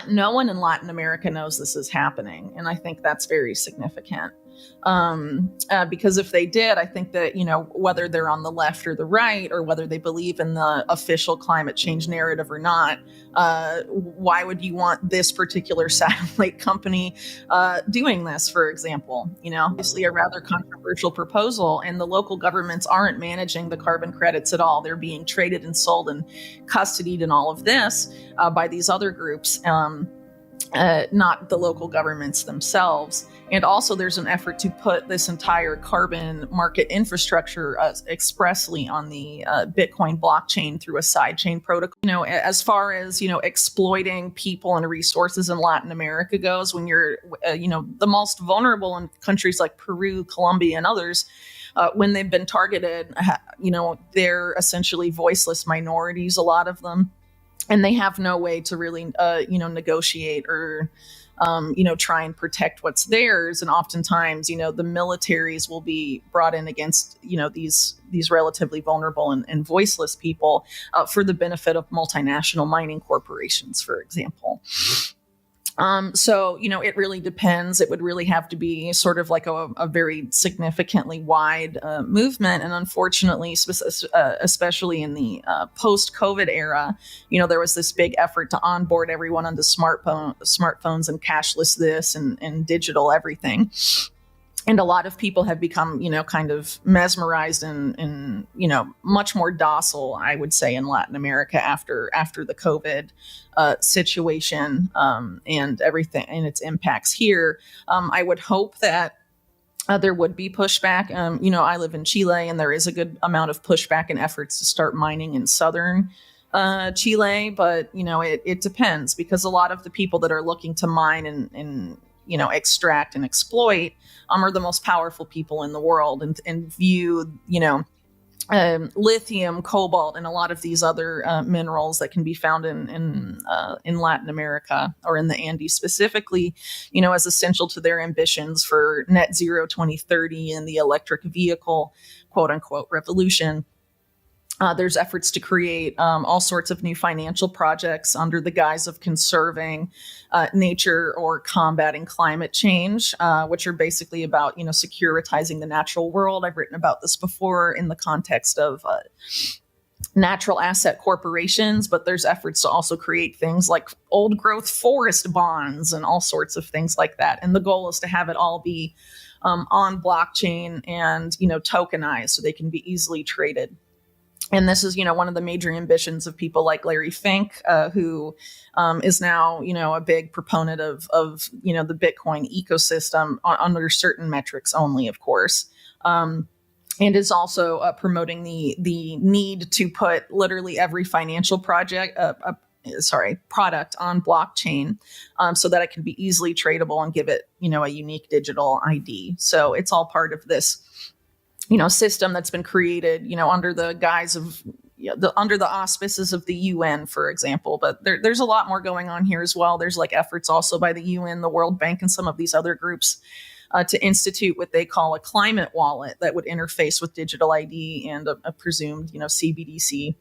No one in Latin America knows this is happening, and I think that's very significant. Because if they did, I think that, whether they're on the left or the right, or whether they believe in the official climate change narrative or not, why would you want this particular satellite company doing this, for example? Obviously a rather controversial proposal, and the local governments aren't managing the carbon credits at all. They're being traded and sold and custodied and all of this by these other groups. Not the local governments themselves. And also there's an effort to put this entire carbon market infrastructure expressly on the Bitcoin blockchain through a sidechain protocol. As far as, exploiting people and resources in Latin America goes, when you're, the most vulnerable in countries like Peru, Colombia, and others, when they've been targeted, they're essentially voiceless minorities, a lot of them. And they have no way to really, negotiate or, try and protect what's theirs. And oftentimes, the militaries will be brought in against, these relatively vulnerable and voiceless people for the benefit of multinational mining corporations, for example. So, it really depends. It would really have to be sort of like a very significantly wide movement. And unfortunately, especially in the post-COVID era, there was this big effort to onboard everyone onto smartphones and cashless this and digital everything. And a lot of people have become, kind of mesmerized and much more docile, I would say, in Latin America after the COVID situation and everything and its impacts here. I would hope that there would be pushback. I live in Chile, and there is a good amount of pushback and efforts to start mining in southern Chile. But, it depends, because a lot of the people that are looking to mine and extract and exploit are the most powerful people in the world, and view, lithium, cobalt, and a lot of these other minerals that can be found in Latin America or in the Andes specifically, as essential to their ambitions for net zero 2030 and the electric vehicle, quote unquote, revolution. There's efforts to create all sorts of new financial projects under the guise of conserving nature or combating climate change, which are basically about, securitizing the natural world. I've written about this before in the context of natural asset corporations, but there's efforts to also create things like old growth forest bonds and all sorts of things like that. And the goal is to have it all be on blockchain and, tokenized so they can be easily traded. And this is, one of the major ambitions of people like Larry Fink, who is now, a big proponent of the Bitcoin ecosystem under certain metrics only, of course. And is also promoting the need to put literally every financial product on blockchain, so that it can be easily tradable and give it, a unique digital ID. So it's all part of this system that's been created, under the guise of, under the auspices of the UN, for example. But there's a lot more going on here as well. There's like efforts also by the UN, the World Bank, and some of these other groups to institute what they call a climate wallet that would interface with digital ID and a presumed, CBDC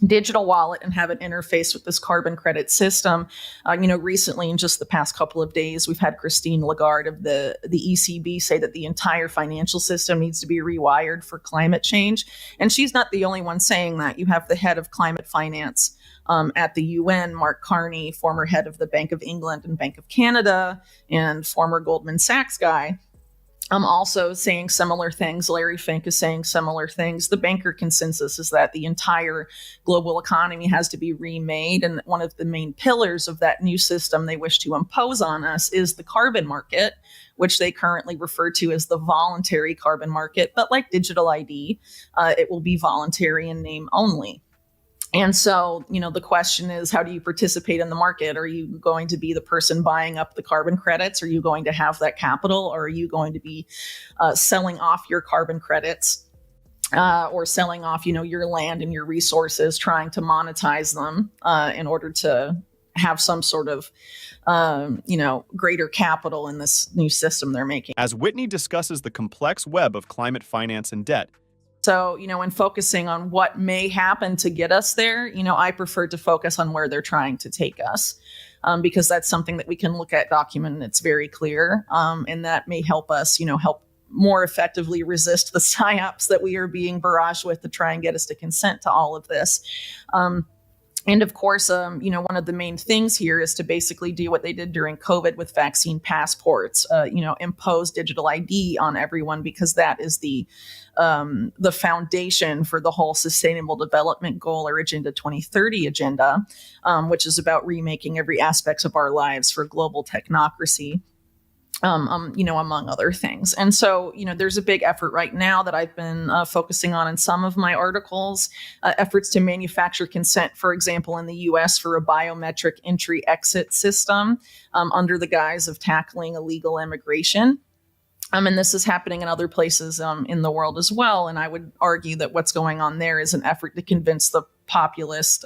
digital wallet and have it interface with this carbon credit system. Recently, in just the past couple of days, we've had Christine Lagarde of the ECB say that the entire financial system needs to be rewired for climate change. And she's not the only one saying that. You have the head of climate finance at the UN, Mark Carney, former head of the Bank of England and Bank of Canada, and former Goldman Sachs guy. I'm also saying similar things. Larry Fink is saying similar things. The banker consensus is that the entire global economy has to be remade. And one of the main pillars of that new system they wish to impose on us is the carbon market, which they currently refer to as the voluntary carbon market. But like digital ID, it will be voluntary in name only. And so, the question is, how do you participate in the market? Are you going to be the person buying up the carbon credits? Are you going to have that capital? Or are you going to be selling off your carbon credits or selling off, your land and your resources, trying to monetize them in order to have some sort of, greater capital in this new system they're making? As Whitney discusses the complex web of climate finance and debt. So, when focusing on what may happen to get us there, I prefer to focus on where they're trying to take us. because that's something that we can look at, document, and it's very clear. And that may help us, help more effectively resist the psyops that we are being barraged with to try and get us to consent to all of this. And of course, one of the main things here is to basically do what they did during COVID with vaccine passports, impose digital ID on everyone, because that is the foundation for the whole Sustainable Development Goal or Agenda 2030 agenda, which is about remaking every aspect of our lives for global technocracy. Among other things. And so, there's a big effort right now that I've been focusing on in some of my articles, efforts to manufacture consent, for example, in the US for a biometric entry-exit system under the guise of tackling illegal immigration. And this is happening in other places in the world as well. And I would argue that what's going on there is an effort to convince the populist,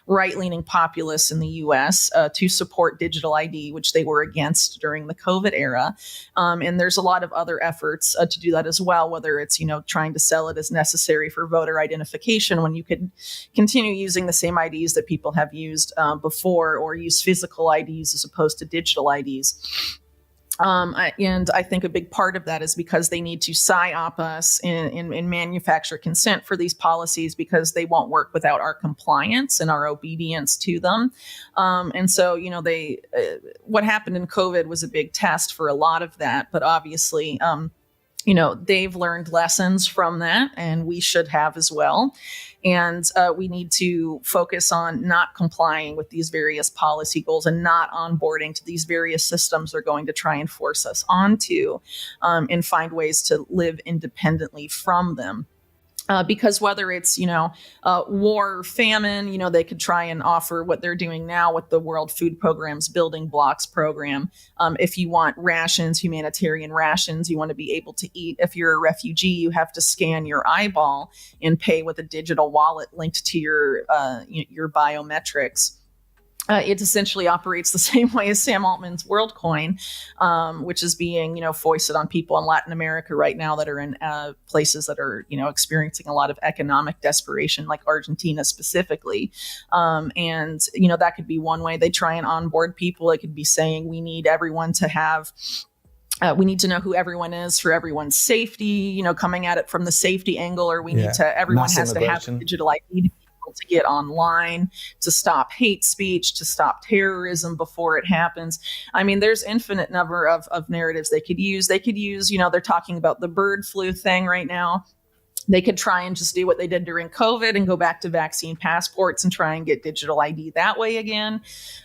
right-leaning populists in the U.S. To support digital ID, which they were against during the COVID era. And there's a lot of other efforts to do that as well, whether it's, trying to sell it as necessary for voter identification when you could continue using the same IDs that people have used before, or use physical IDs as opposed to digital IDs. And I think a big part of that is because they need to psyop us and manufacture consent for these policies, because they won't work without our compliance and our obedience to them. And so, what happened in COVID was a big test for a lot of that. But obviously, they've learned lessons from that, and we should have as well. And we need to focus on not complying with these various policy goals and not onboarding to these various systems they're going to try and force us onto, and find ways to live independently from them. Because whether it's, war or famine, they could try and offer what they're doing now with the World Food Program's Building Blocks program. If you want rations, humanitarian rations, you want to be able to eat. If you're a refugee, you have to scan your eyeball and pay with a digital wallet linked to your biometrics. It essentially operates the same way as Sam Altman's WorldCoin, which is being, foisted on people in Latin America right now that are in places that are, experiencing a lot of economic desperation, like Argentina specifically. And that could be one way they try and onboard people. It could be saying we need everyone to have. We need to know who everyone is for everyone's safety, coming at it from the safety angle, or everyone has to have digital ID to get online, to stop hate speech, to stop terrorism before it happens. I mean, there's infinite number of narratives they could use. They could use, they're talking about the bird flu thing right now. They could try and just do what they did during COVID and go back to vaccine passports and try and get digital ID that way again.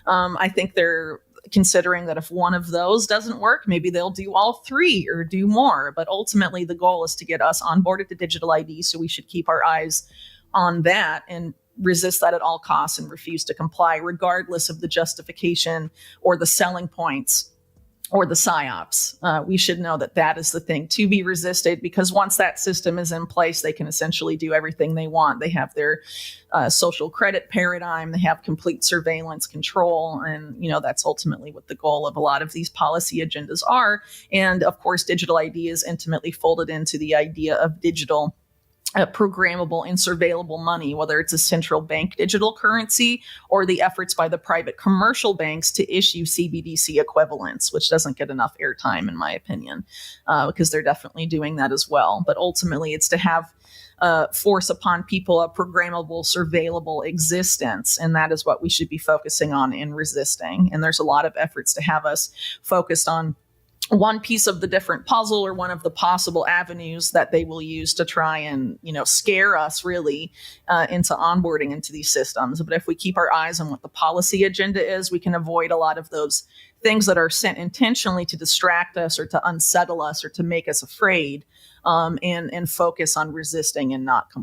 I think they're considering that if one of those doesn't work, maybe they'll do all three or do more. But ultimately, the goal is to get us onboarded to digital ID. So we should keep our eyes on that and resist that at all costs and refuse to comply, regardless of the justification or the selling points or the psyops. We should know that that is the thing to be resisted, because once that system is in place, they can essentially do everything they want. They have their social credit paradigm. They have complete surveillance control. And, that's ultimately what the goal of a lot of these policy agendas are. And of course, digital ID is intimately folded into the idea of digital programmable and surveillable money, whether it's a central bank digital currency or the efforts by the private commercial banks to issue CBDC equivalents, which doesn't get enough airtime, in my opinion, because they're definitely doing that as well. But ultimately, it's to have force upon people a programmable, surveillable existence. And that is what we should be focusing on and resisting. And there's a lot of efforts to have us focused on one piece of the different puzzle, or one of the possible avenues that they will use to try and, scare us really into onboarding into these systems. But if we keep our eyes on what the policy agenda is, we can avoid a lot of those things that are sent intentionally to distract us or to unsettle us or to make us afraid, and focus on resisting and not complying.